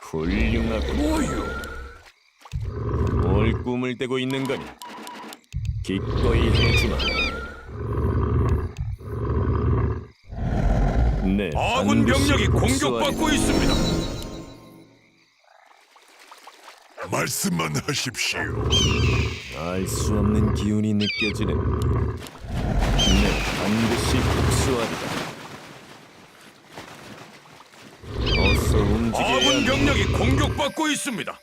훌륭하고 뭐요? 뭘 꿈을 대고 있는 거니? 기꺼이 해주마. 네, 아군 반드시 병력이 복수하리라. 공격받고 있습니다. 말씀만 하십시오. 알 수 없는 기운이 느껴지는. 네, 반드시 복수하리라. 어서 움직여야 아군 한다. 병력이 공격받고 있습니다.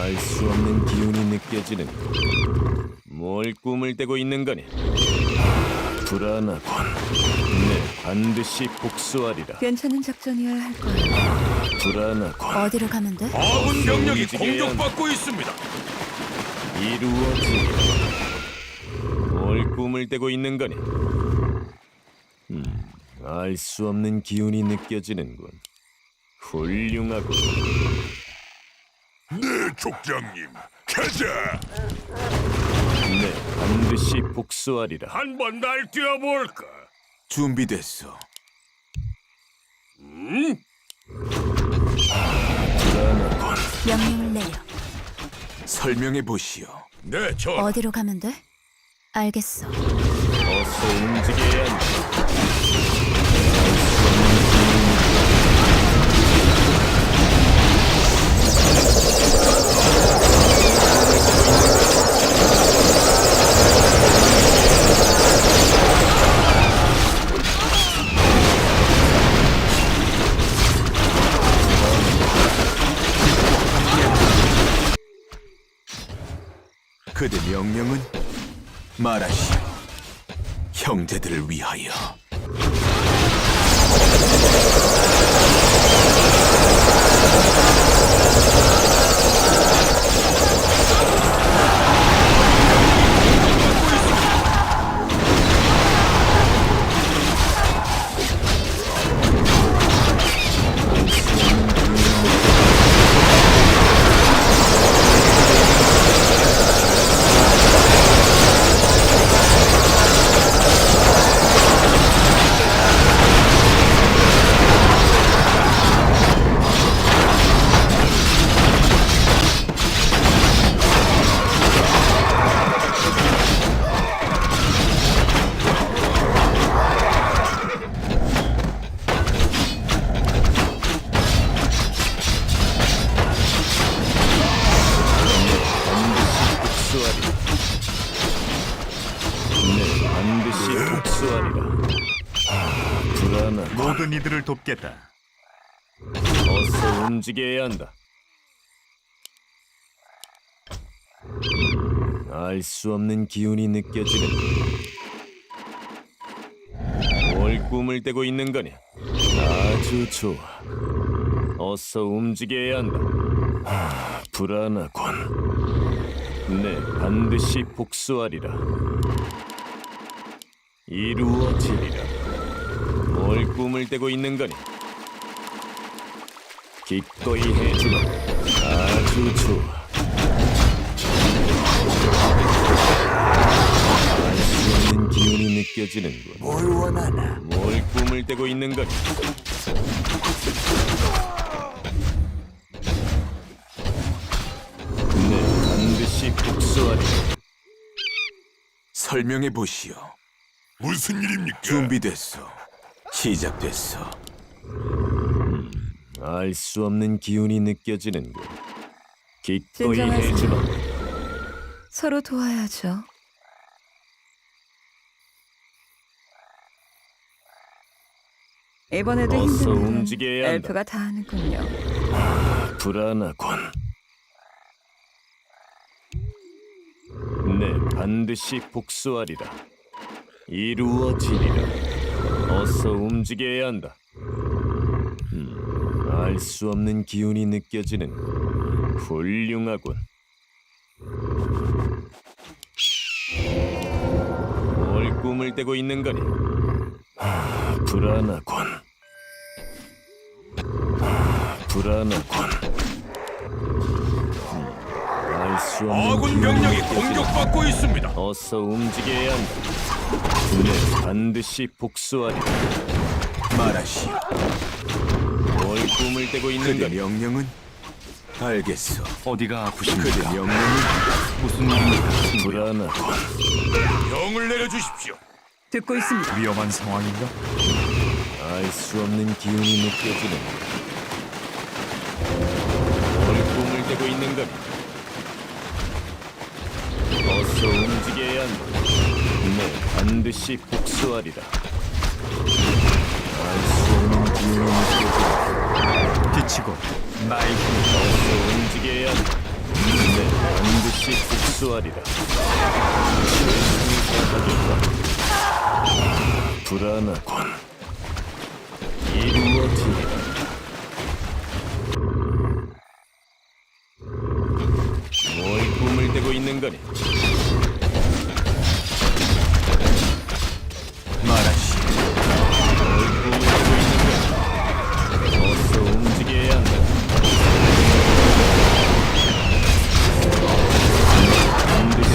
알 수 없는 기운이 느껴지는. 뭘 꿈을 대고 있는 거니? 불안하군. 네, 반드시 복수하리라. 괜찮은 작전이어야 할 거야. 불안하군. 어디로 가면 돼? 아군 병력이 움직여야 공격받고 있습니다. 이루어지리라. 뭘 꿈을 대고 있는 거니? 알 수 없는 기운이 느껴지는군. 훌륭하군. 네, 족장님. 가자. 네, 반드시 복수하리라. 한번 날뛰어 볼까? 준비됐어. 불안하군. 명령을 내려. 설명해 보시오. 네, 전 어디로 가면 돼? 알겠어. 어서 움직여야 한다. 그대 명령은 말하시오. 형제들을 위하여. 네, 반드시 복수하리라. 불안하군. 모든 이들을 돕겠다. 어서 움직여야 한다. 알 수 없는 기운이 느껴지는. 뭘 꿈을 대고 있는 거냐? 아주 좋아. 어서 움직여야 한다. 불안하군. 네, 반드시 복수하리라. 이루어지리라. 뭘 꿈을 대고 있는 거니? 기꺼이 해주마. 아주 좋아. 알 수 없는 기운이 느껴지는군. 뭘 원하나? 뭘 꿈을 대고 있는 거니? 네, 반드시 복수하리라. 설명해 보시오. 무슨 일입니까? 준비됐어. 시작됐어. 알 수 없는 기운이 느껴지는군. 기꺼이 진정하세요. 해주마. 서로 도와야죠. 이번에도 어서 힘든 일은 움직여야 한다. 엘프가 다 하는군요. 불안하군. 네, 반드시 복수하리라. 이루어지리라. 어서 움직여야 한다. 알 수 없는 기운이 느껴지는. 훌륭하군. 뭘 꿈을 대고 있는 거니? 불안하군. 불안하군. 알 수 없는 아군 기운이 병력이 느껴지는. 공격받고 있습니다. 어서 움직여야 한다. 네, 반드시 복수하리라. 말하시오. 뭘 꿈을 떼고 있는 그대 거니? 명령은? 알겠소. 어디가 그대 아프십니까? 명령은? 무슨 일입니까? 불안하군. 명을 내려주십시오. 듣고 있습니다. 위험한 상황인가? 알 수 없는 기운이 느껴지는 뭘 꿈을 떼고 있는 거니? 어서 움직여야 한다. 네, 반드시 복수하리라. 알 수 없는 기운이 느껴지는 빛이고 나의 힘. 어서 움직여야 한다. 네, 반드시 복수하리라. 열심히 생각하겠다. 불안하군. 이루어지리라. 뭘 꿈을 떼고 있는 거니? 말하시오. 뭘 꿈을 떼고 있는 거니? 어서 움직여야 한다. 반드시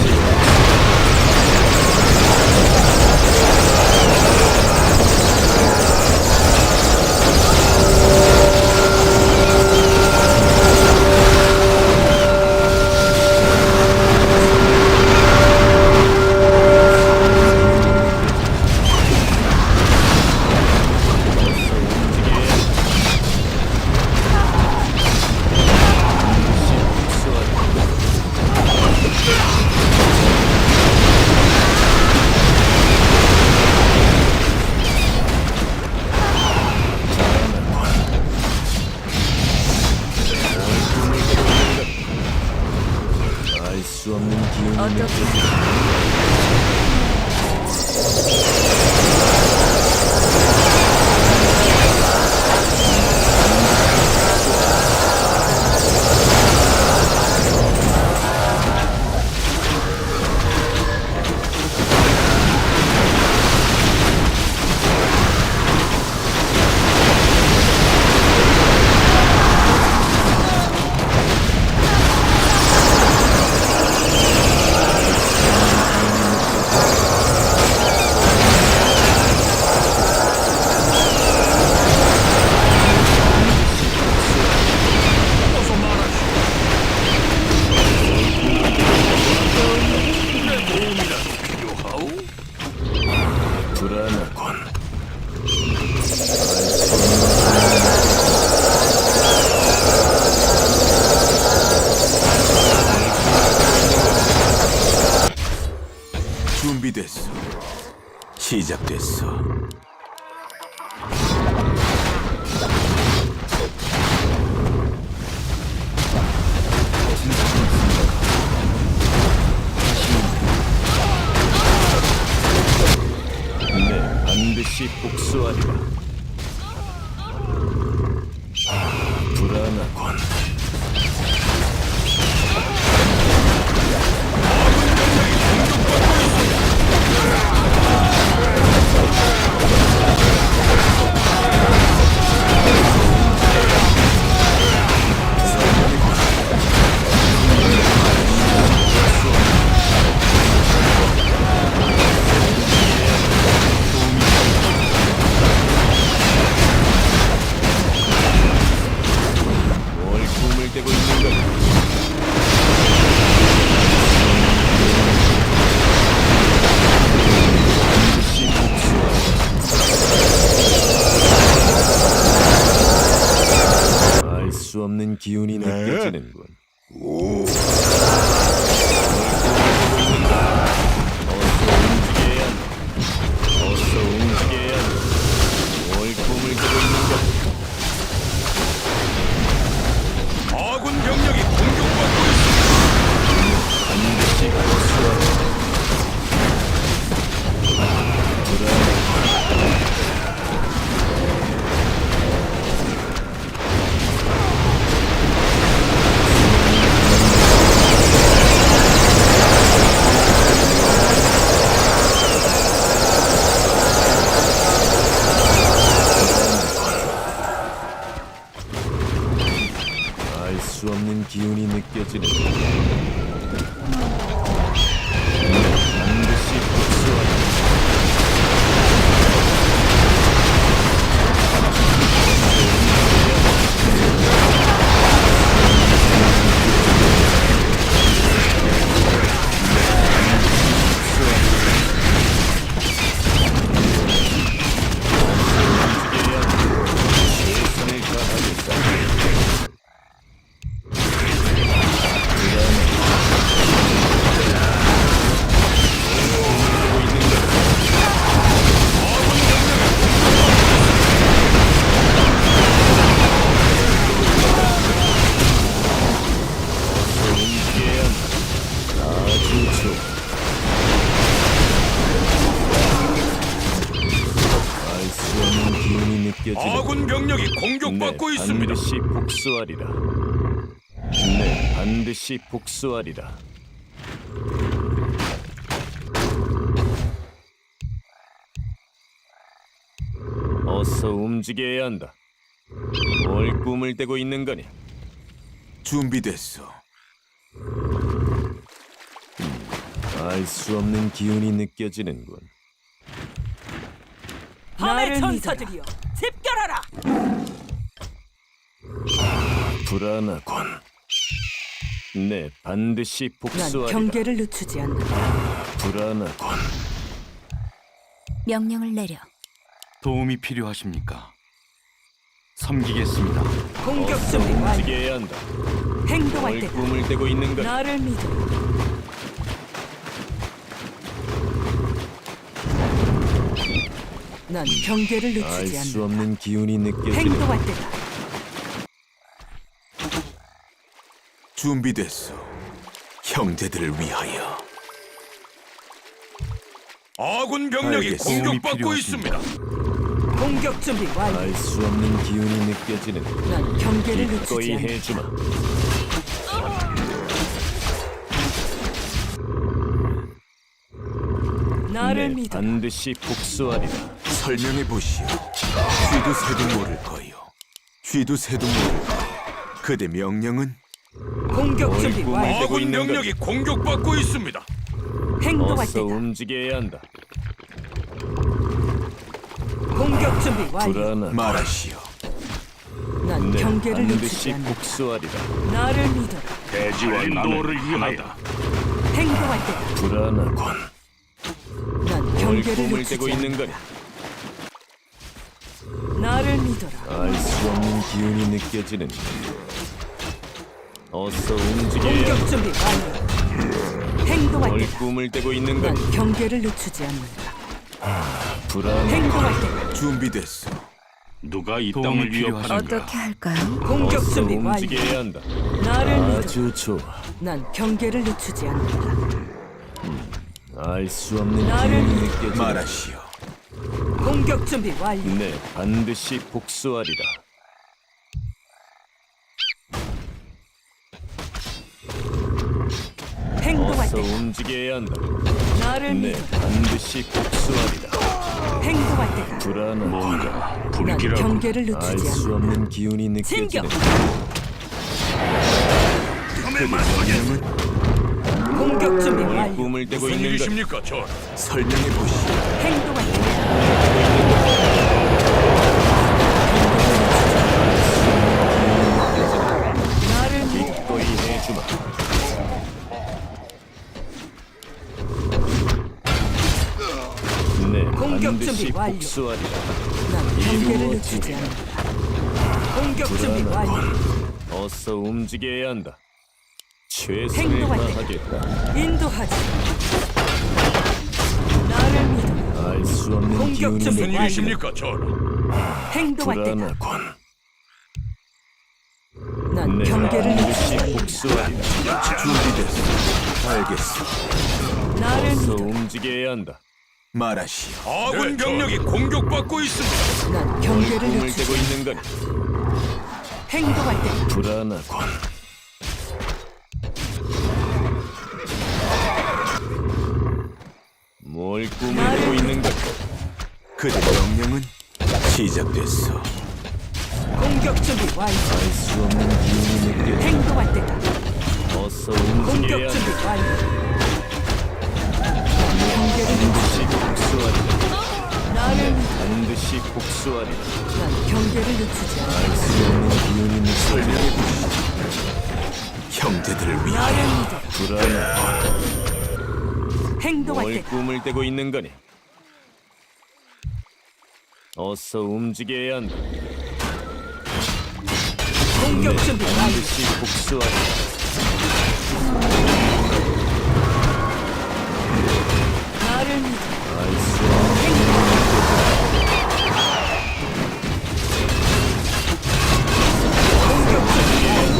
알 수 없는 기운이 어떻게 느껴지는 어서 말하시오. 내 도움이라도 필요하오? 불안하군. 준비됐소. 시작됐소. 네, 반드시 복수하리라. 불안하군. 뭘 꿈을 떼고 있는 거니? 반드시 복수하리라. 알 수 없는 기운이 느껴지는군. 어서 움직여야 한다. 뭘 꿈을 꾸고 있는 거니? 아군 병력이 공격받고 있습니다. 반드시 복수하라. 알 수 없는 기운이 느껴지는 반드시 복수하라. 느껴지는 아군 병력이 공격받고 있습니다. 반드시 복수하리라. 네, 반드시 복수하리라. 어서 움직여야 한다. 뭘 꿈을 대고 있는 거니? 준비됐어. 알 수 없는 기운이 느껴지는군. 밤의 전사들이여 집결하라. 불안하군. 네, 반드시 난 복수하리라. 경계를 늦추지 않는다. 불안하군. 명령을 내려. 도움이 필요하십니까? 섬기겠습니다. 공격 어서 준비 완료. 움직여야 한다. 행동할 뭘 때다. 꿈을 대고 있는 거니? 나를 믿어. 난 경계를 알 늦추지 수 않는다. 없는 기운이 느껴지는 행동할 때다. 준비됐어. 형제들을 위하여. 아군 병력이 알겠습니다. 공격받고 도움이 있습니다. 공격 준비 완료. 알 수 없는 기운이 느껴지는 난 경계를 늦추지 기꺼이 않는다. 해주마. 나를 네, 믿어. 반드시 복수하리라. 설명해 보시오. 쥐도 새도 모를 거요. 쥐도 새도 모를 거요. 그대 명령은 공격 준비 꿈을 완료. 대고 아군 있는 병력이 공격받고 있습니다. 행동할 어서 때다. 움직여야 한다. 공격 준비 완료. 불안하군. 말하시오. 난 네, 경계를 늦추지 반드시 않는다. 복수하리라. 나를 믿어라. 대지와 인도를 위하여 행동할 때다. 불안하군. 난 뭘 경계를 꿈을 늦추지 대고 있는 않는다. 거니? 나를 믿어라. 알 수 없는 기운이 느껴지는 어서 움직여야 공격 한다. 준비 완료. 행동할 뭘 때다. 꿈을 대고 있는 난 거니? 경계를 늦추지 않는다. 불안하군. 행동할 때다. 준비됐어. 누가 이 도움이 땅을 필요하십니까? 위협하는가? 어떻게 할까요? 공격 어서 준비 완료. 움직여야 한다. 나를 믿어. 아주 좋아. 난 경계를 늦추지 않는다. 알 수 없는 나를 기운이 느껴지는 말하시오. 공격 준비 완료. 네, 반드시 복수하리라. 행동할 어서 때 움직여야 한다. 나를 네, 믿어. 반드시 복수하리라. 행동할 때다. 불안하군. 뭔가 난 불길하고 경계를 알 늦추지 수 않는다. 없는 기운이 진격. 느껴지는 공격 준비 뭘 완료. 꿈을 대고 무슨 있는 것 일이십니까, 전? 설명해 보시오. 행동할 때다. 나를 믿어. 기꺼이 해주마. 네, 공격 반드시 준비 완료. 복수하리라. 난 경계를 이루어지리라. 늦추지 않는다. 공격 준비 완료. 어서 움직여야 한다. 최선을 행동할 때. 다하겠다. 인도하지. 나를 믿어. 알 수 없는 공격 기운이 준비 무슨 완료. 일이십니까, 전? 행동할 때다. 불안하군. 난 네, 경계를 반드시 늦추지 복수하리라. 준비됐어. 알겠어. 않는다. 나를 어서 믿어. 움직여야 한다. 말하시오. 아군 병력이 공격받고 있습니다. 난 뭘 경계를 꿈을 늦추지 대고 있는 거니? 행동할 때다. 불안하군. 뭘 꿈을 나를 대고 있는 거니? 그대 명령은 시작됐어. 공격 준비 완료. 알 수 없는 기운이 느껴져. 행동할 때다. 어서 공격 움직여야 준비 한다. 완료. 경계를 반드시 복수하리라. 나를 믿어. 반드시 복수하리라. 난 경계를 늦추지 않아. 알 수 없는 기운이 느껴져. 설명해 보시오. 형제들을 위하여. 나를 믿어. 불안하군. 행동할 뭘 때다. 꿈을 대고 있는 거니? 어서 움직여야 한다. 공격 준비 완료. 반드시 복수하리라. 나를 믿어. 알 수 없는 공격 준비 완료.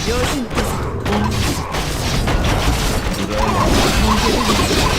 여신께서 도움주시오. 경계를 늦추지 않아.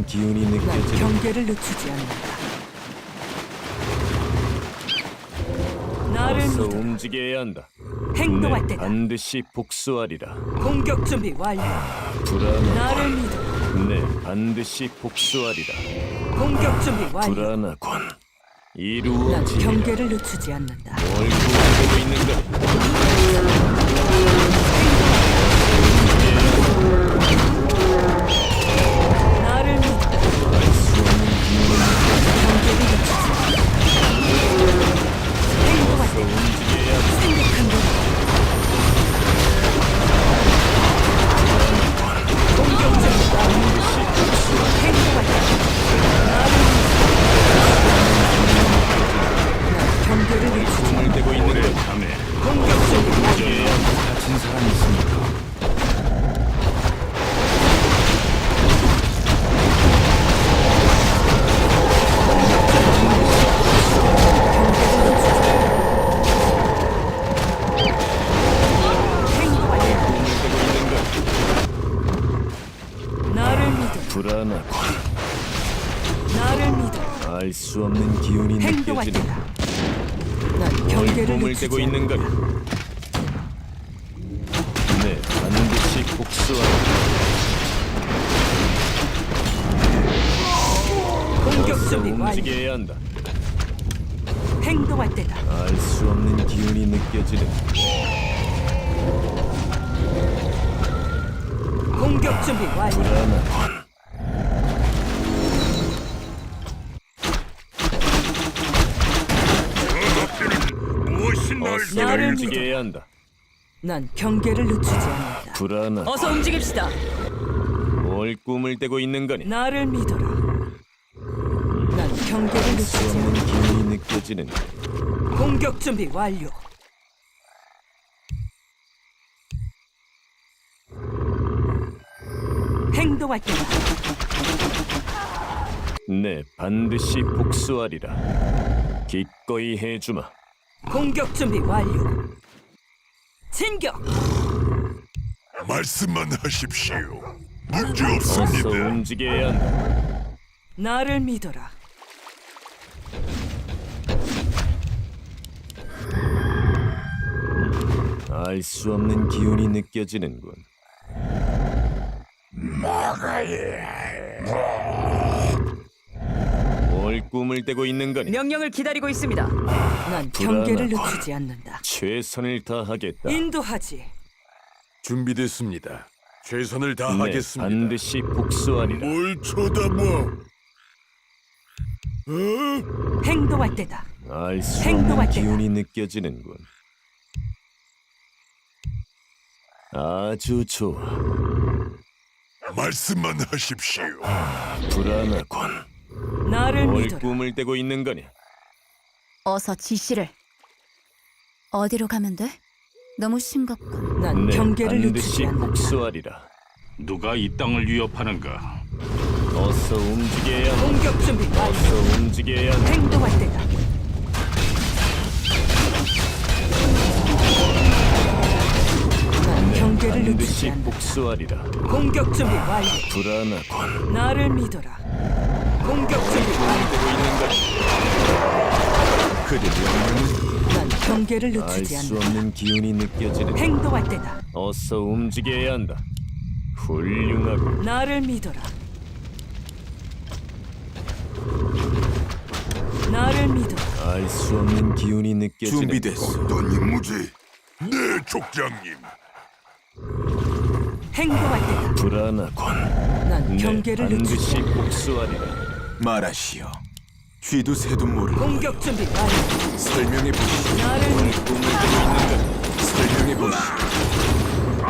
기운이 난 느껴지는 경계를 늦추지 않는다. 나를 어서 믿어라. 움직여야 한다. 행동할 네, 때다. 반드시 복수하리라. 공격 준비 완료. 불안하군. 나를 믿어라. 네, 반드시 복수하리라. 공격 준비 완료. 불안하군. 난 이루어지리라. 경계를 늦추지 않는다. 뭘 구하고 있는가? 나를 믿어. 알수 없는 기운이 경계를 늦추지 않는다. 행동할 때 움직여야 한다. 생각한 대로. 공격 준비 완료. 행동할 때 나를 믿어. 난 경계를 늦추지 꿈을 대고 있는가? 자네 공격 준비 완료. 다친 사람 있습니까? 행동할 때 꿈을 대고 있는가? 나를 믿어. 불안하군. 나를 믿어. 알 수 없는 기운이 행동할 느껴지는 때다. 난 뭘 경계를 꿈을 늦추지 대고 있는가? 않는다. 네, 반드시 복수하리라. 공격 어서 준비 완료. 움직여야 한다. 행동할 때다. 알 수 없는 기운이 느껴지는 공격 준비 완료. 불안하군. 무엇이 날 어서 나를 움직여야 한다. 난 경계를 늦추지 않는다. 불안하군. 어서 움직입시다. 뭘 꿈을 대고 있는 거니? 나를 믿어라. 난 경계를 알 늦추지 수 없는 않는다. 기운이 느껴지는 공격 준비 완료. 행동할 때다. 네, 반드시 복수하리라. 기꺼이 해주마. 공격 준비 완료. 진격. 말씀만 하십시오. 문제 어서 없습니다. 움직여야 한다. 나를 믿어라. 알 수 없는 기운이 느껴지는군. 뭘 꿈을 대고 있는 거니? 명령을 기다리고 있습니다. 난 경계를 불안하군. 늦추지 않는다. 최선을 다하겠다. 인도하지. 준비됐습니다. 최선을 네, 다하겠습니다. 반드시 복수하리라. 뭘 쳐다봐? 행동할 때다. 알 수 행동할 없는 때다. 기운이 느껴지는군. 아주 좋아. 말씀만 하십시오. 불안하군. 나를 뭘 믿어라. 꿈을 대고 있는 거니? 어서 지시를. 어디로 가면 돼? 너무 싱겁군. 난 네, 경계를 늦추지 반드시 않는다. 복수하리라. 누가 이 땅을 위협하는가? 어서 움직여야 한다. 공격 준비 완료. 어서 움직여야 한다. 행동할 때다. 난 경계를 늦추지 반드시 않는다. 복수하리라. 공격 준비 완료. 불안하군. 나를 믿어라. 공격 준비 완료. 되고 있는 거니? 그대 명령은 난 경계를 알 늦추지 수 않는다. 없는 기운이 느껴지는. 행동할 때다. 어서 움직여야 한다. 훌륭하고 나를 믿어라. 나를 믿어라. 알 수 없는 기운이 느껴지는. 준비됐어. 어떤 임무지? 네, 족장님. 행동할 때다. 불안하군. 난 네, 경계를 늦추지 반드시 않는다. 복수하리라. 말하시오. 쥐도 새도 모를 공격 준비 완료. 설명해 보시오. 나를 믿어. 꿈을 대고 있는 거니? 설명해 보시오.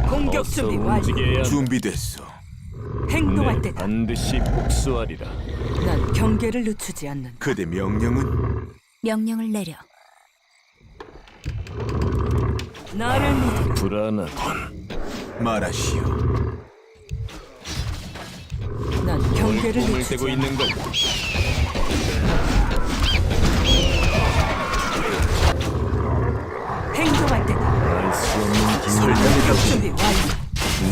공격 어서 준비 완료. 움직여야 한다. 준비됐어. 행동할 네, 때다. 반드시 복수하리라. 난 경계를 늦추지 않는다. 그대 명령은 명령을 내려. 나를 믿어라. 불안하군. 말하시오. 난 뭘 경계를 꿈을 늦추지 대고 않는다. 있는 거니? 행동할 때다. 알 수 없는 기운이 설명해 공격 보시오. 준비 완료.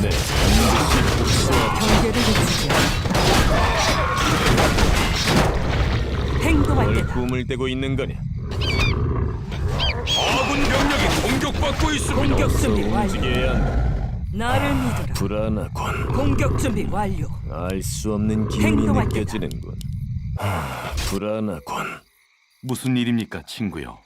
네, 반드시 복수하리. 경계를 늦추지 않는다. 행동할 뭘 때다. 꿈을 떼고 있는 거냐? 아군 병력이 공격받고 있습니다. 공격 어서 준비 완료. 움직여야 한다. 나를 믿어라. 불안하군. 공격 준비 완료. 알 수 없는 기운이 행동할 때다. 느껴지는군. 불안하군. 무슨 일입니까, 친구요?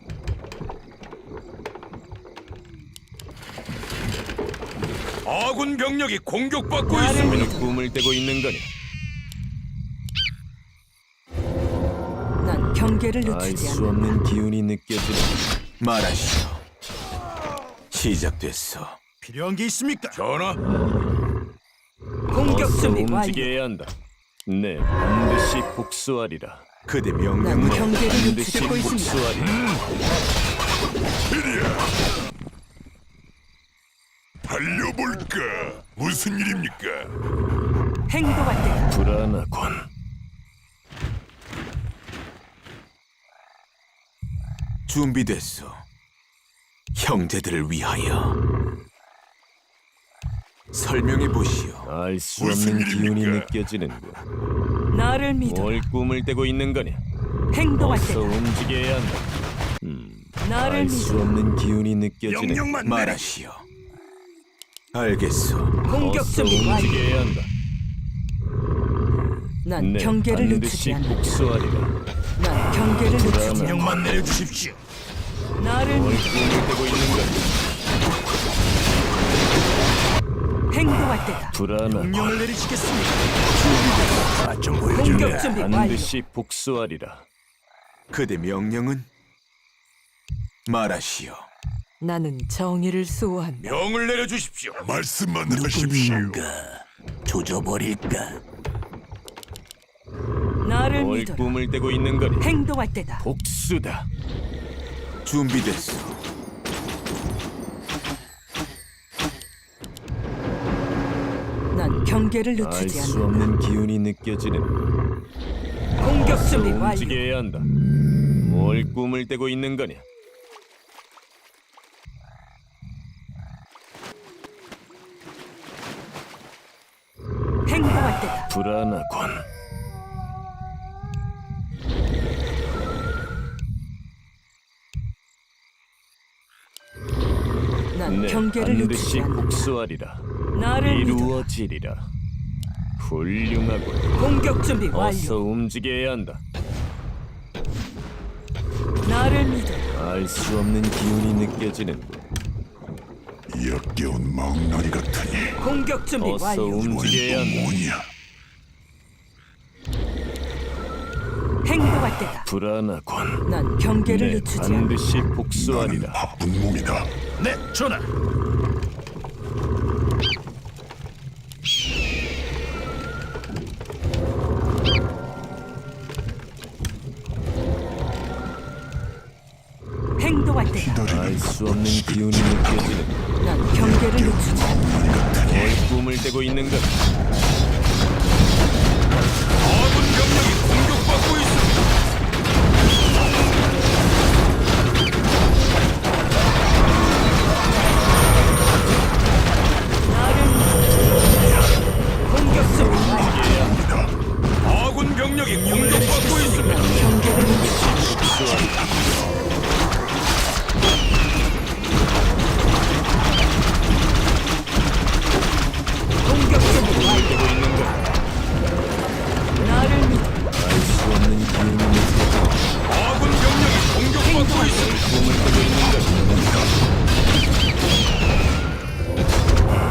아군 병력이 공격받고 나를 있습니다. 뭘 믿어라. 꿈을 떼고 있는 거냐? 난 경계를 알 늦추지 수 않는다. 없는 기운이 느껴지는 말하시오. 시작됐어. 필요한 게 있습니까? 전하, 공격 어서 준비 완료. 움직여야 한다. 네, 반드시 복수하리라. 그대 난 명령은 경계를 반드시 늦추고 있습니다. 복수하리라. 달려볼까? 무슨 일입니까? 행동할 때다. 불안하군. 준비됐어. 형제들을 위하여. 설명해 보시오. 알 수 무슨 없는 기운이 일입니까? 느껴지는군. 나를 믿어. 뭘 꿈을 떼고 있는 거냐? 행동할 어서 때다. 움직여야 한다. 나를 알 수 믿어. 없는 기운이 느껴지는. 명령만 내리. 말하시오. 알겠어. 공격 어서 준비 완료. 움직여야 한다. 난 네, 경계를 반드시 늦추지 않는다. 복수하리라. 난 경계를 늦추지 않는다. 명만 내려주십시오. 나를 뭘 믿어. 꿈을 떼고 있는 거냐? 행동할 때다. 불안하군. 명령을 내리시겠습니까? 좀 공격 보여줄래? 준비 완료. 반드시 복수하리라. 그대 명령은 말하시오. 나는 정의를 수호한다. 명을 내려주십시오. 말씀만 하십시오. 조져버릴까? 나를 뭘 믿어라. 꿈을 떼고 있는 거냐? 행동할 때다. 복수다. 준비됐어. 난 경계를 알 늦추지 수 않는다. 없는 기운이 느껴지는. 공격 어서 준비 완료. 움직여야 한다. 뭘 꿈을 떼고 있는 거냐? 행동할 때다. 불안하군. 난 네, 경계를 반드시 늦추지 않는다. 복수하리라. 나를 믿어. 이루어지리라. 훌륭하군. 공격 준비 어서 완료. 움직여야 한다. 나를 믿어. 알 수 없는 기운이 느껴지는. 역겨운 멍나니 같으니 공격 준비 어서 완료. 움직여야 한다. 뭐냐? 행동할 때다. 불안하군. 난 경계를 네, 늦추지 않는다. 반드시 나는 복수하리라. 바쁜 몸이다. 네, 전하. 행동할 때다. 알 수 없는 기운이 느껴지는. 난 경계를 늦추지 않는다. 뭘 꿈을 떼고 있는 것? 아군 병력이 공격받고 있습니다. 나를 믿어. 공격 준비 완료. 아군 병력이 공격받고 있습니다. 경계를 늦추지 공격 준비 완료. 떼고 있는 것. 나를 믿어. 알 수 없는 기운이 느껴지는. 아군 병력이 공격받고 있습니다. 꿈을 떼고 있는 것.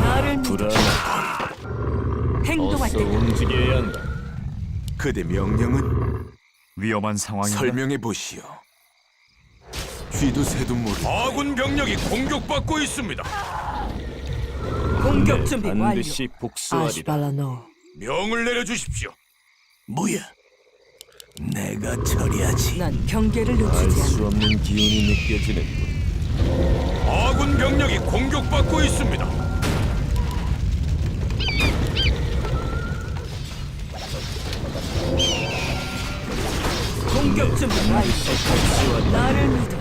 나를 믿어. 불안하군. 행동할 어서 때다. 움직여야 한다. 그대 명령은 위험한 상황인가? 설명해 보시오. 쥐도 새도 모르. 아군 병력이 공격받고 있습니다. 공격 준비 완료. 반드시 복수하리라. 명을 내려주십시오. 뭐야? 내가 처리하지. 난 경계를 알 늦추지 수 않는다. 없는 기운이 느껴지는. 아군 병력이 공격받고 있습니다. 공격 준비 완료. 복수하리라. 나를 믿어.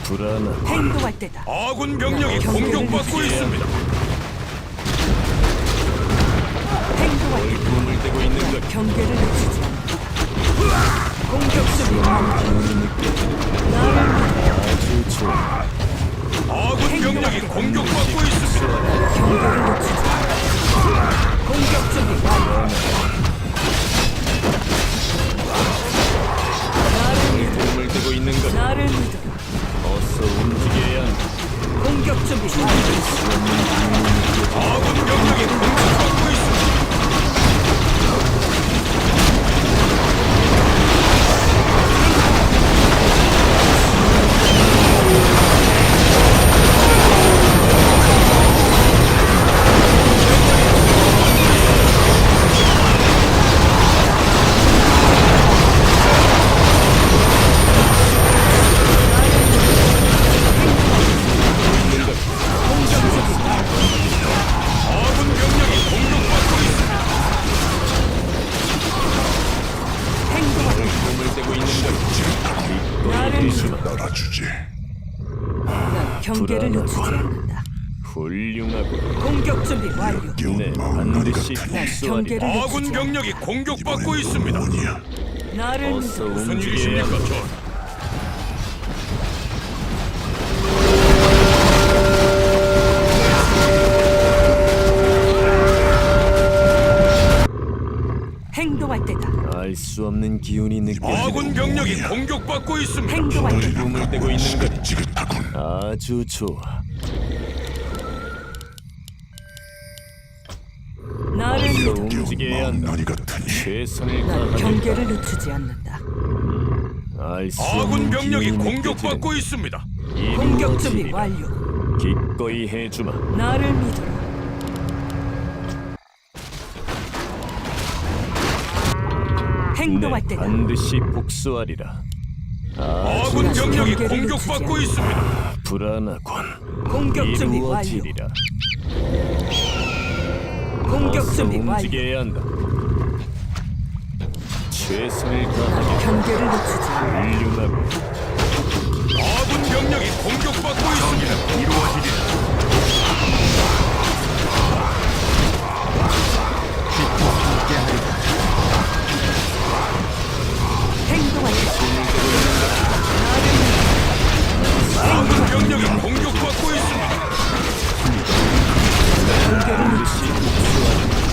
불안한 행동할 때다. 아군 병력이 경계를 공격받고 유지해야 있습니다. 행동할 때다. 꿈을 대고 있는 것 경계를 늦추지 않는다. 공격 준비 완료. 나를 아주 좋아. 아군 병력이 공격받고 있습니다. 경계를 늦추지 않는다. 공격 준비 완료. 꿈을 대고 있는 것 나를 믿어. 어서 움직여야 한다. 공격 준비 완료. 아군 병력이 공격받고 있습니다. 아군 병력이 공격받고 있습니다. 행동할 때다. 꿈을 대고 있는 것 나를 믿어. 따라주지. 난 경계를 늦추지 않는다. 훌륭하고 공격 준비 완료. 깨운 네 망나니 반드시 같으니 난 복수하리라. 경계를 아군 늦추지 병력이 공격받고 있습니다. 뭐냐? 나를 어서 믿어. 무슨 움직여야 일이십니까, 한다. 전? 행동할 때다. 알 수 없는 기운이 아군 느껴지는 병력이 공격받고 있습니다. 행동할 때다. 꿈을 대고 있는 것 지긋지긋하군. 아주 좋아. 나를 어서 믿어. 움직여야 한다. 망나니 같으니 최선을 난 다하겠다. 경계를 늦추지 않는다. 알수 아군 없는 병력이 기운이 공격받고 있습니다. 공격 준비 이루어지리라. 완료. 기꺼이 해주마. 나를 믿어라. 행동할 네, 때다. 반드시 복수하리라. 아군 아주 병력이 경계를 공격받고 늦추지 있습니다. 불안하군. 공격 준비 완료. 이루어지리라. 공격 어서 준비 완료. 움직여야 한다. 최선을 다하게 경계를 늦추지 않는다. 훌륭하고 아군 병력이 공격받고 있습니다. 행동할 때다. 아군 병력이 공격받고 있습니다. 반드시 복수하리라.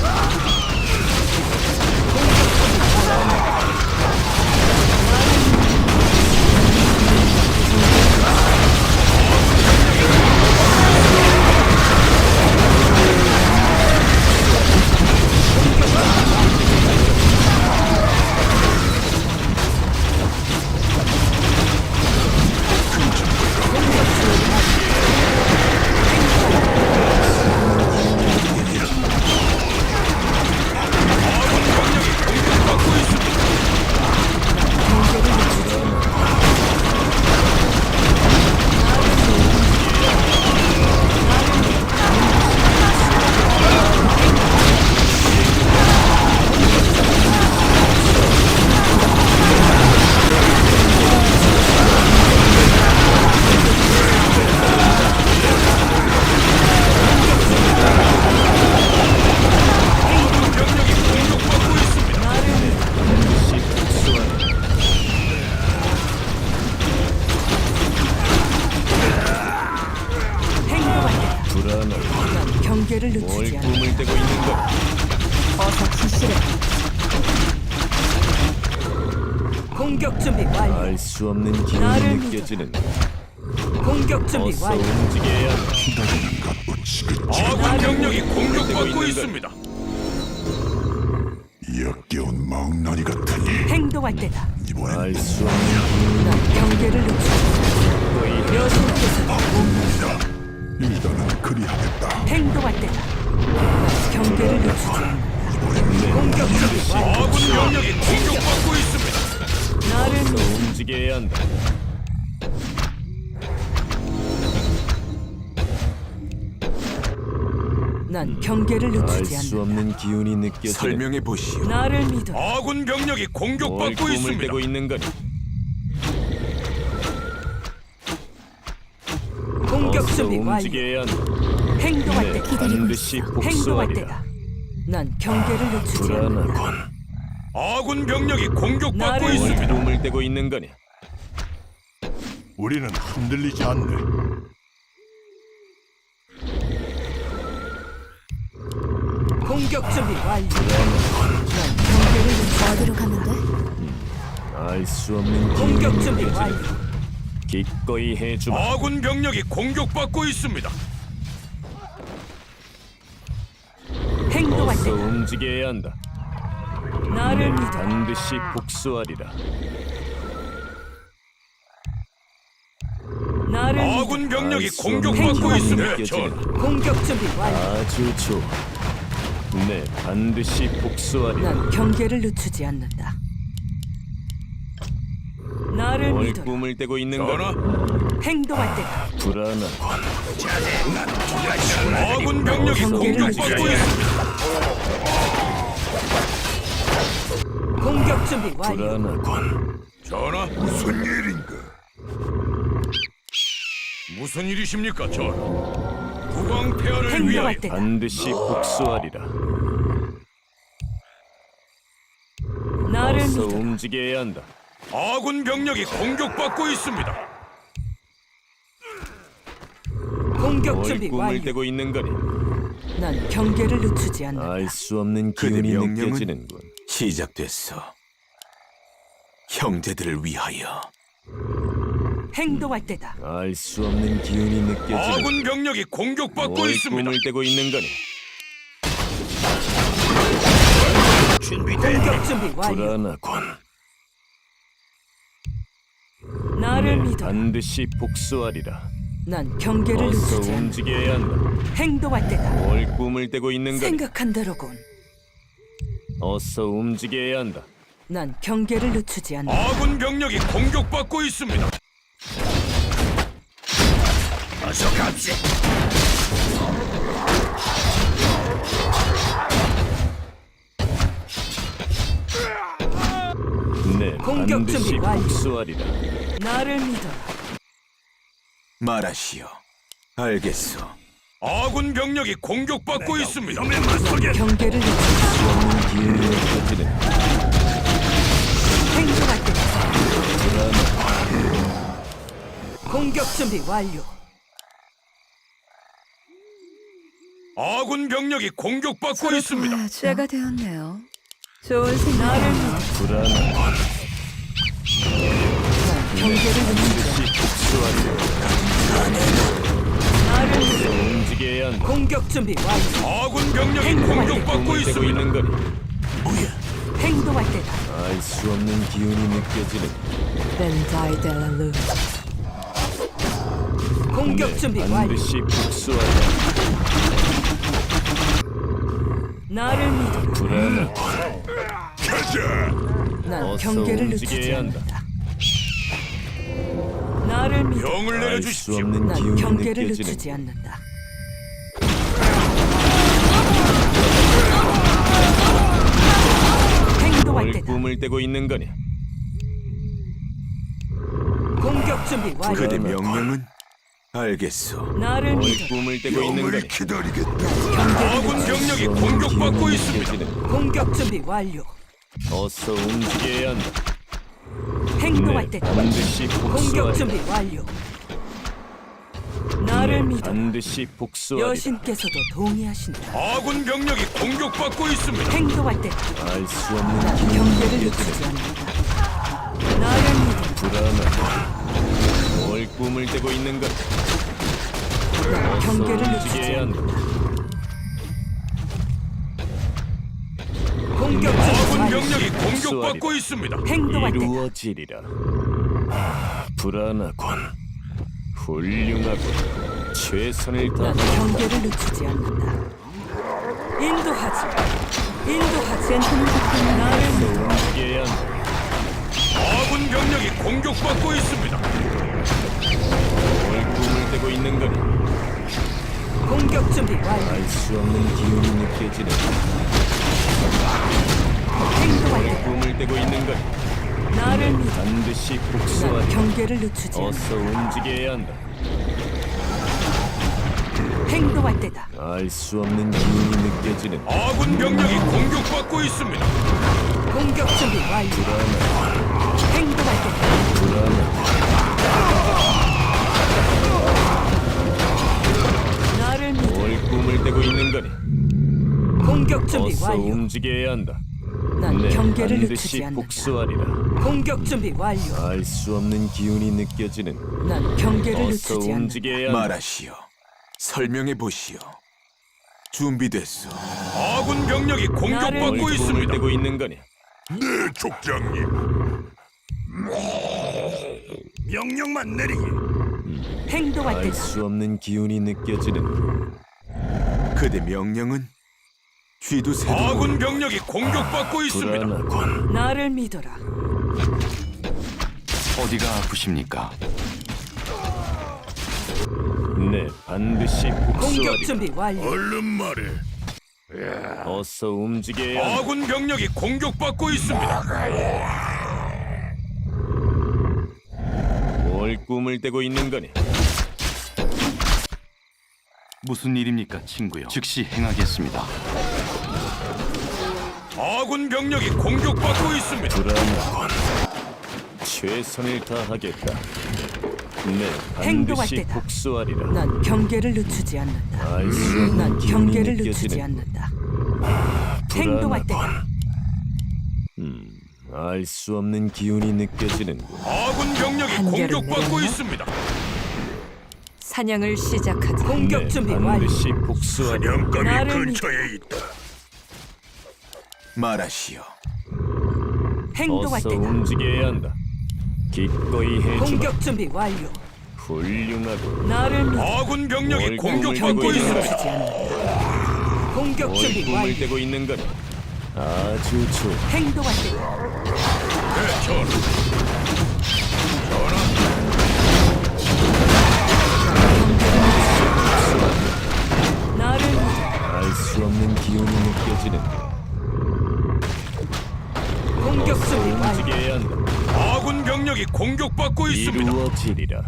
공격받고 있습니다. 아군 병력이 공격받고 있습니다. 반드시 복수하리라. 행동할 때다. 불안하고 난 경계를 뭘 늦추지 않는다. 꿈을 대고 있는 것 어서 지시를. 공격 준비 완료. 알 수 없는 나를 기운이 믿어라. 느껴지는 공격 준비 어서 완료. 움직여야 한다. 기다리는 것도 지긋지긋. 아군 병력이 공격받고 있습니다. 역겨운 망나니 같으니 행동할 때다. 이번엔 알 수 없는 난 경계를 늦추지 않는다. 기운이 여신께서 옵니다. 일단은 그리하겠다. 행동할 때다. 난 경계를 늦추지 않는다. 공격 준비 완료. 아군 병력이 공격받고 있습니다. 나를 어서 믿어. 움직여야 한다. 난 경계를 알 늦추지 수 않는다. 없는 기운이 느껴지는 설명해 보시오. 나를 믿어. 아군 병력이 뭘 공격받고 꿈을 있습니다. 대고 있는 거니? 준비 완료. 움직여야 한다. 행동할 네, 때다. 반드시 행동할 복수하리라. 때다. 난 경계를 늦추지 않는다. 불안하군. 아군 병력이 공격받고 나를 뭘 있습니다. 꿈을 대고 있는 거냐? 우리는 흔들리지 않네. 공격 준비 완료. 난 경계를 늦추지 어디로 가면 돼? 알 수 없는 공격 기운이 준비 느껴지는 완료. 기꺼이 해주마. 아군 병력이 공격받고 있습니다. 행동할 어서 때다. 움직여야 한다. 나를 네, 믿어. 반드시 복수하리라. 나를 아군 믿어. 병력이 알수 없는 공격받고 기운이 있습니다. 느껴지는 전 공격 준비 완료. 아주 좋아. 네, 반드시 복수하리라. 난 경계를 늦추지 않는다. 나를 뭘 믿어. 꿈을 대고 있는 전하, 거냐? 행동할 때다. 불안하군. 아군 병력이 경계를 공격받고 늦추지 있습니다. 공격 준비 완료. 불안하군. 전하, 무슨 일인가? 무슨 일이십니까, 전하? 국왕 폐하를 위하여 행동할 때다. 반드시 복수하리라. 나를 어서 믿어. 움직여야 한다. 아군 병력이 공격받고 있습니다. 공격 뭘 준비 꿈을 완료. 대고 있는 거냐? 난 경계를 늦추지 않는다. 알 수 없는 그대 기운이 명령은 느껴지는군. 시작됐어. 형제들을 위하여. 행동할 때다. 알 수 없는 기운이 느껴지는. 아군 병력이 공격받고 뭘 있습니다. 꿈을 대고 있는 거냐? 공격 준비 완료. 불안하군. 나를 네, 믿어. 반드시 복수하리라. 난 경계를 어서 늦추지 않는다. 움직여야 한다. 행동할 때다. 뭘 꿈을 대고 있는 거냐? 생각한 대로군. 어서 움직여야 한다. 난 경계를 늦추지 않는다. 아군 병력이 공격받고 있습니다. 어서 갑시. 네, 공격 반드시 준비 완료. 복수하리라. 나를 믿어. 말하시오. 알겠소. 아군 병력이 공격받고 있습니다. 경계를 늦추지 기운이 느껴지는. 행동할 때다. 공격 준비 완료. 아군 병력이 공격받고 있습니다. 때가 되었네요. 좋은 생각. 나를 믿어. 불안하군. 경계를 늦추지 반드시 복수하리라. 나를 어서 믿어. 움직여야 한다. 공격 준비 완료. 아군 병력이 행동할 때 공격받고 꿈을 대고 있습니다. 있는 거냐? 행동할 때다. 알 수 없는 기운이 느껴지는. 벤다이델라루. 공격 네, 준비 완료. 반드시 복수하리라. 나를 믿어. 불안하군. 난 어서 경계를 늦추지 움직여야 한다. 않는다. 나를 믿어. 병을 알 수 내려주십시오. 없는 난 기운이 경계를 느껴지는. 늦추지 않는다. 행동할 뭘 때다. 꿈을 대고 있는 거냐? 공격 준비 완료. 그대 명령은? 알겠소. 나를 뭘 믿어. 꿈을 대고 있는 거냐? 기다리겠다. 아군 병력이 공격받고 있습니다. 공격 준비 완료. 어서 움직여야 한다. 행동할 네, 때다. 반드시 공격 복수하리라. 준비 완료. 나를 네, 믿어. 반드시 복수하리라. 여신께서도 동의하신다. 아군 병력이 공격받고 있습니다. 행동할 때다. 알 수 없는 난 기운이 경계를 느껴지는. 늦추지 않는다. 나를 믿어. 불안하군. 뭘 꿈을 대고 있는 거냐? 난 어서 경계를 늦추지 움직여야 한다. 않는다. 공격 준비 아군 완료. 병력이 공격받고 있습니다. 행동할 때다. 이루어지리라. 불안하군. 훌륭하군. 최선을 난 다해. 경계를 늦추지 않는다. 인도하지. 인도하지. 나를 어서 믿어. 움직여야 한다. 아군 병력이 공격받고 있습니다. 뭘 꿈을 대고 있는 거냐? 공격 준비 완료. 알 수 없는 기운이 느껴지는. 행동할 때다. 꿈을 대고 있는 거냐? 나를 믿어. 반드시 난 복수하리라. 경계를 늦추지 않는다. 어서 움직여야 한다. 행동할 때다. 알 수 없는 기운이 느껴지는 아군 병력이 공격받고 있습니다. 공격 준비 완료. 행동할 때다. 나를 믿어. 뭘 꿈을 대고 있는 거니? 공격 준비 어서 완료. 움직여야 한다. 난 네, 경계를 반드시 늦추지 않는다. 복수하리라. 공격 준비 완료. 알 수 없는 기운이 느껴지는 난 경계를 어서 늦추지 않는다. 움직여야 한다. 말하시오. 설명해 보시오. 준비됐소. 아군 병력이 뭘 공격받고 꿈을 있습니다. 대고 있는 거니? 네, 족장님. 명령만 내리게. 행동할 알 때다. 수 없는 기운이 느껴지는 그대 명령은 쥐도 새도 아군 모를 병력이 공격받고 있습니다. 불안하군. 나를 믿어라. 어디가 아프십니까? 네, 반드시 공격 복수하리라. 준비 완료. 얼른 말해. 어서 움직여야 한다. 아군 병력이 공격받고 있습니다. 뭘 꿈을 대고 있는 거니? 무슨 일입니까, 친구요? 즉시 행하겠습니다. 아군 병력이 공격받고 있습니다. 불안하군. 최선을 다하겠다. 네, 행동할 반드시 때다. 복수하리라. 난 경계를 늦추지 않는다. 알 수 없는 난 기운이 경계를 늦추지 느껴지는 않는다. 행동할 때다. 알 수 없는 기운이 느껴지는군. 아군 병력이 한결을 공격받고 내렸나? 있습니다. 사냥을 시작하자. 공격 네, 준비 완료. 반드시 복수하리라. 영감이 나를 근처에 있다. 말하시오. 행동할 어서 때다. 움직여야 한다. 기꺼이 해주마. 공격 준비 완료. 훌륭하고 나를 믿어. 아군 병력이 뭘 공격받고 꿈을 대고 있습니다. 늦추지 않는다. 공격 뭘 준비 꿈을 완료. 대고 있는 거니? 아주 좋아. 행동할 때다. 네, 전하. 나를 믿어. 알 수 없는 기운이 느껴지는 공격 준비 완료. 움직여야 한다. 아군 병력이 공격받고 있습니다. 이루어지리라.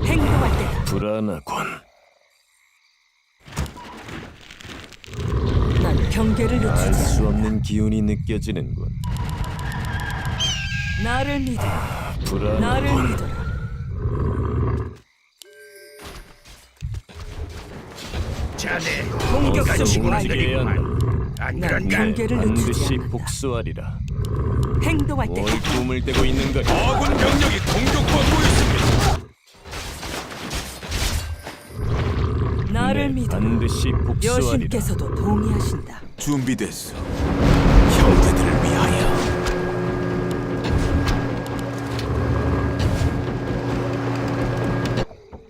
행동할 때다. 불안하군. 난 경계를 알 늦추지 않는다. 수 없는 기운이 느껴지는군. 나를 믿어. 불안하군. 나를 믿어라. 자네, 공격 준비 완료. 움직여야 한다. 안 난 그런가? 경계를 늦추지 반드시 않는다. 복수하리라. 행동할 뭘 때다. 꿈을 대고 있는 거니? 아군 병력이 공격받고 있습니다. 나를 네, 믿어. 반드시 복수하리라. 여신께서도 동의하신다. 준비됐소. 형제들을 위하여.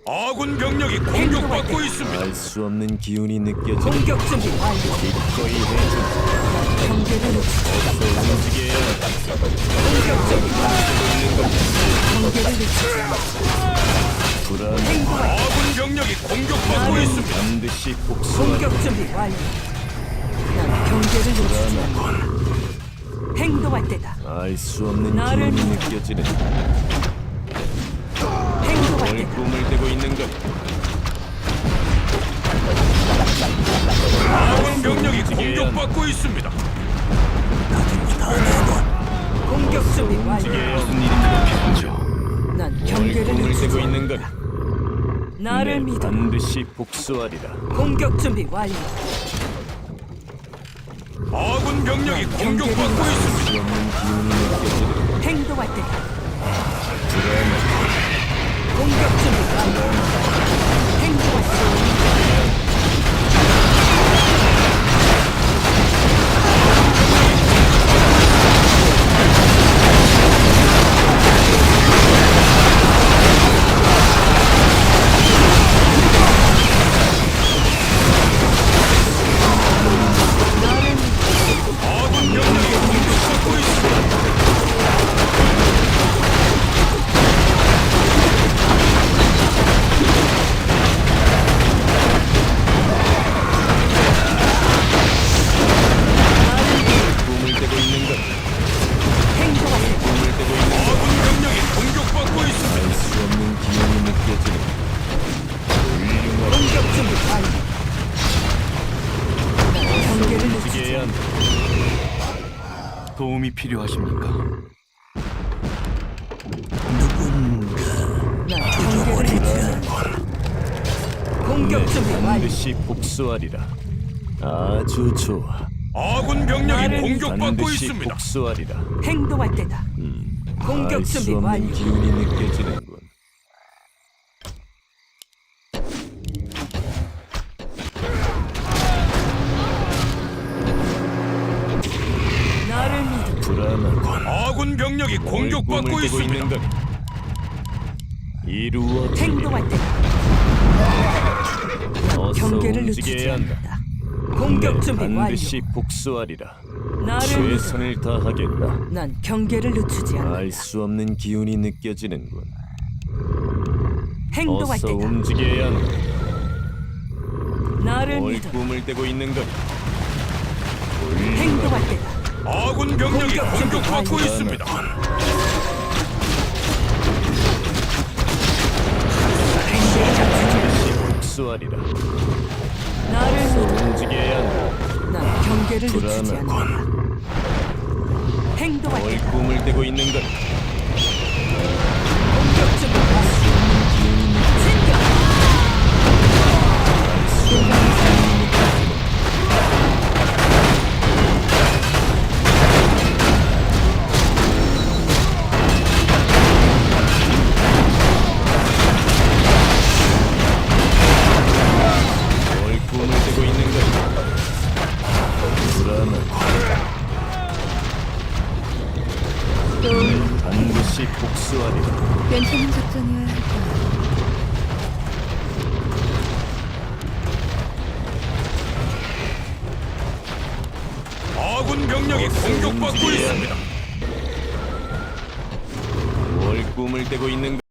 아군 병력이 공격받고 있습니다. 알 수 없는 기운이 느껴지는 공격 준비 완료. 기꺼이 해주마. 경계를 늦추지 어서 움직여야 한다. 공격 준비 완료. 경계를 늦추지 않는다. 불안해. 행동할 때 아군 병력이 공격받고 있습니다. 반드시 복수하리라. 공격 준비 완료. 난 경계를 늦추지 않는다. 행동할 때다. 알 수 없는 나를 기운이 믿어. 느껴지는 행동할 뭘 때다. 꿈을 대고 있는 거니? 아군 병력이 공격받고 있습니다. 공격 준비 완료. 움직여야 무슨 일입니까, 병조? 난 뭘 경계를 꿈을 대고 늦추지 있는 거니? 않는다. 나를 네, 믿어. 반드시 복수하리라. 공격 준비 완료. 아군 병력이 공격받고 알 있습니다. 수 없는 기운이 느껴지는 행동할 때다. 공격 준비 완료. 행동할 때 아군 병력이 공격받고 있습니다. 필요하십니까? 난 경계를 늦추지 않는다. 공격 준비 완료. 반드시 복수하리라. 아주 좋아. 아군 병력이 나를 공격받고 반드시 있습니다. 복수하리라. 행동할 때다. 공격 알 수 준비 없는 완료. 기운이 느껴지는군. 나를 믿어. 불안하군. 아군 병력이 공격받고 꿈을 꾸고 있습니다. 있는 것. 이루어 행동할 때다. 어서 경계를 늦추지 움직여야 한다. 않는다. 공격 준비 완료. 반드시 복수하리라. 나를 믿어. 최선을 다하겠다. 난 경계를 늦추지 않는다. 알 수 없는 기운이 느껴지는군. 행동할 어서 때다. 움직여야 한다. 나를 뭘 믿어. 꿈을 떼고 있는 거야? 행동할 때다. 아군 병력이 공격 준비 공격받고 완료. 있습니다. 반드시 복수하리라. 나를 어서 믿어. 움직여야 한다. 난 경계를 늦추지 불안하군. 않는다. 행동할 뭘 때다. 꿈을 떼고 있는 거야? 공격 준비 완료. 기운이 느껴. 챙겨. 뭘 꿈을 떼고 있는 거야? 불안하군. 반드시 복수하리라. 괜찮은 작전이어야 할 거야. 아군 병력이 공격받고 움직여야 있습니다. 뭘 꿈을 떼고 있는 거야?